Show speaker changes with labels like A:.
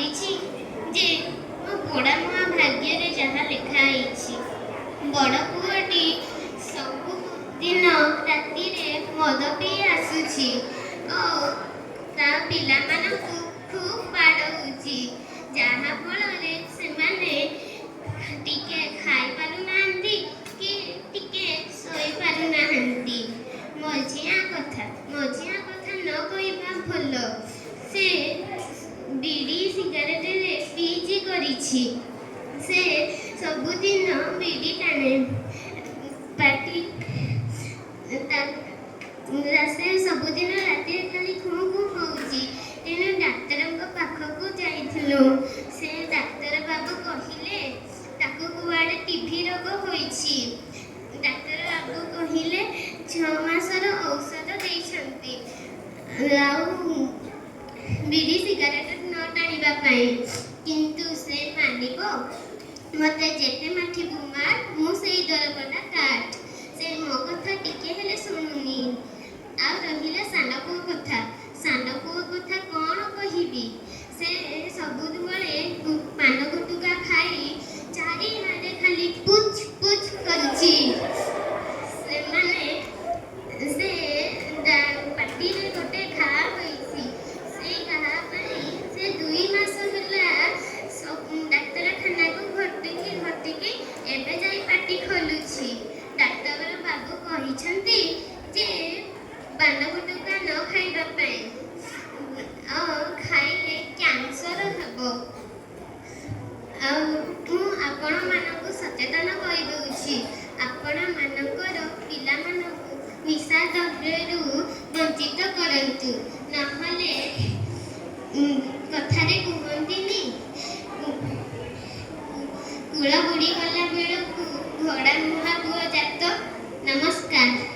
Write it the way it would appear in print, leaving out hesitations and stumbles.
A: କରିଛି ଯେ ମୋ ପୋଡ଼ା ମା ଭାଗ୍ୟରେ ଯାହା ଲେଖା ହେଇଛି। ବଡ଼ ପୁଅଟି ସବୁଦିନ ରାତିରେ ମଦ ପିଇ ଆସୁଛି ଓ ତା ପିଲାମାନଙ୍କୁ ଖୁବ୍ ବାଡ଼ଉଛି, ଯାହା ଫଳରେ ସେମାନେ ଟିକେ ଖାଇପାରୁନାହାନ୍ତି କି ଟିକେ ଶୋଇପାରୁନାହାନ୍ତି। ମଝିଆ କଥା ନ କହିବା ଭଲ। ସେ ବିଡ଼ି ସିଗାରେଟରେ ପିଜି କରିଛି। ସେ ସବୁଦିନ ବିଡ଼ି ଟାଣେ, ପାଟି ସେ ସବୁଦିନ ରାତିରେ ଖାଲି ଖୁଁ ଖୁଁ ହେଉଛି। ତେଣୁ ଡାକ୍ତରଙ୍କ ପାଖକୁ ଯାଇଥିଲୁ। ସେ ଡାକ୍ତର ବାବୁ କହିଲେ ତାକୁ କୁଆଡ଼େ ଟିଭି ରୋଗ ହୋଇଛି। ଡାକ୍ତର ବାବୁ କହିଲେ 6 ମାସର ଔଷଧ ଦେଇଛନ୍ତି ଆଉ ବିଡ଼ି ସିଗାରେଟ ନ ଟାଣିବା ପାଇଁ। କିନ୍ତୁ ସେ ମାନିବ? ମୋତେ ଯେତେ ମାଠିବୁ ମାର, ମୁଁ ସେଇ ଦରପଟା କାଟ। ସେ ମୋ କଥା ଟିକେ ହେଲେ ଶୁଣୁନି। ଆଉ ରହିଲା ସାନ ପୁଅ କଥା କ'ଣ କହିବି? ସେ ସବୁବେଳେ ପାନ ଗୁଟୁକା ଖାଇ ଚାରିଆଡ଼େ ଖାଲି ପୁଚ୍ ପୁଚ୍ କରୁଛି। ସେ ପାଟିରେ ଗୋଟେ ଘା ହୋଇଛି। ସେଇ ଘା ପାଇଁ ସେ 2 ମାସ ହେଲା ଡାକ୍ତରଖାନାକୁ ଭର୍ତ୍ତିକି ଏବେ ଯାଇ ପାଟି ଖୋଲୁଛି। ଡାକ୍ତର ବାବୁ କହିଛନ୍ତି ଯେ ପାନ ଗୁଟୁକା ନ ଖାଇବା ପାଇଁ, ଖାଇଲେ କ୍ୟାନ୍ସର ହେବ। ଆଉ ମୁଁ ଆପଣମାନଙ୍କୁ ସଚେତନ କରିଦେଉଛି, ଆପଣମାନଙ୍କର ପିଲାମାନଙ୍କୁ ନିଶା ଦ୍ରବ୍ୟରୁ ବଞ୍ଚିତ କରନ୍ତୁ। ନହେଲେ କଥାରେ କୁହନ୍ତିନି, କୂଳ ବୁଡ଼ିଗଲା ବେଳକୁ ଘୋଡ଼ା ମୁହାଁ ପୁଅ ଜାତ। ନମସ୍କାର।